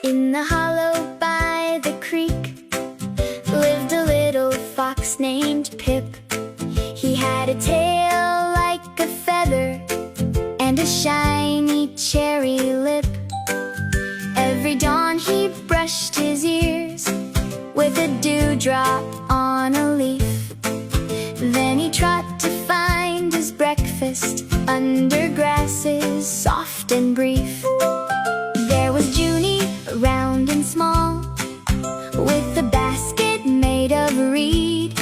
In the hollow by the creek lived a little fox named Pip. He had a tail like a feather and a shiny cherry lip. Every dawn he brushed his ears with a dewdrop on a leaf. Then he trotted to find his breakfast under grasses soft and brief. There was Junie, round and small, with a basket made of reed.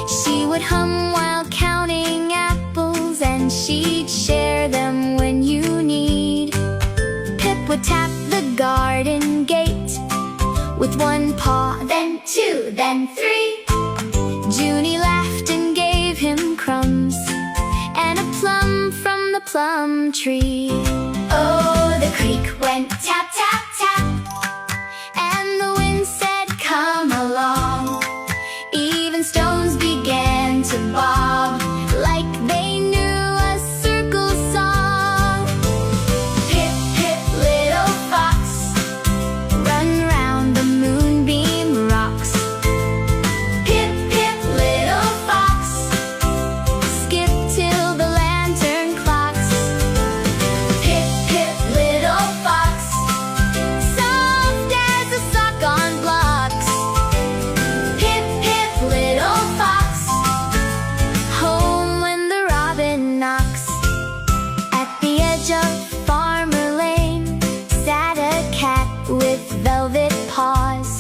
She would hum while counting apples, and she'd share them when you need. Pip would tap the garden gate with one paw, then two, then three. Junie laughed and gave him crumbs and a plum from the plum tree. Oh, the creek went tap, tap, tap, and the wind said, come along. Even stones began to bob like they knew a circle song. Pip, pip, little fox, run round the moonbeam rocks. Pip, pip, little fox, skip till the lantern clocks. Pip, pip, little fox, soft as a sock on blocks. Pip, pip, little fox, home when the robin knocks. At the edge of Farmer Lane sat a cat with velvet paws.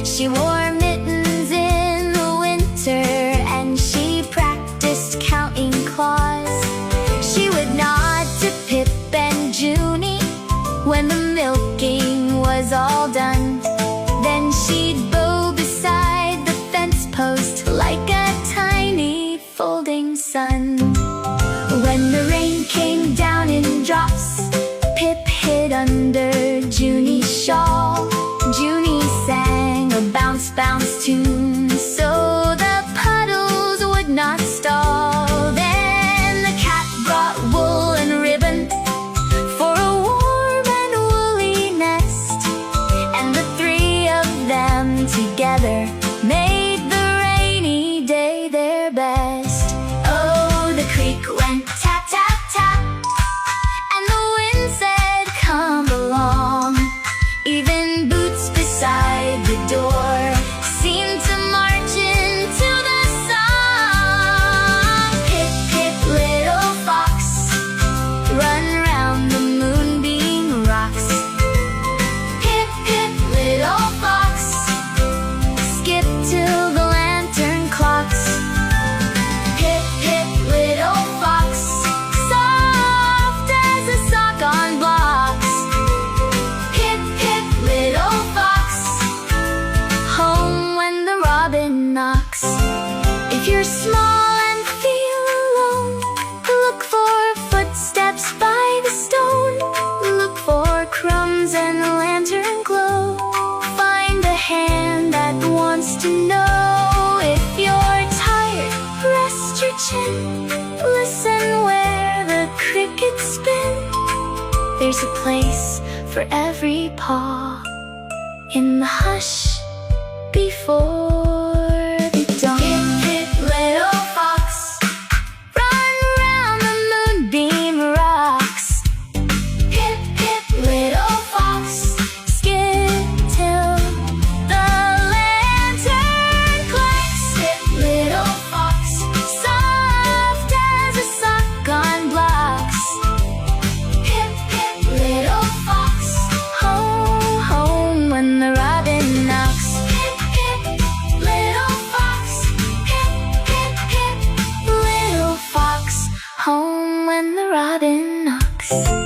She wore mittens in the winter, and she practiced counting claws. She would nod to Pip and Junie when the milking was all done. Then she'd bow beside the fence post like a tiny folding sun. When the rain came down in drops, Pip hid under Junie's shawl. Junie sang a bounce, bounce tune so the puddles would not stall. Then the cat brought wool and ribbon for a warm and woolly nest, and the three of them together made the rainy day their best. Oh, the creek went tap, tap, tap, and the wind said, come along. Even boots beside the door seemed to march into the song. Pip, pip, little fox, run round the moonbeam rocks. Pip, pip, little fox, skip till the lantern clocks. Pip, pip, little fox, soft as a sock on blocks. Pip, pip, little fox, home when the robin knocks. If you're small and feel alone, look for footsteps by the stone. Look for crumbs and the lantern glow. Find a hand that wants to know. If you're tired, rest your chin. Listen where the crickets spin. There's a place for every paw in the hush before the dawn. Pip, pip, little fox, run round the moonbeam rocks. Pip, pip, little fox, skip till the lantern clocks. Pip, little fox, soft as a sock on blocks. Pip, pip, little fox, home, home when the robin knocks. Pip, pip, little fox, pip, pip, pip, little fox, home when the robin knocks.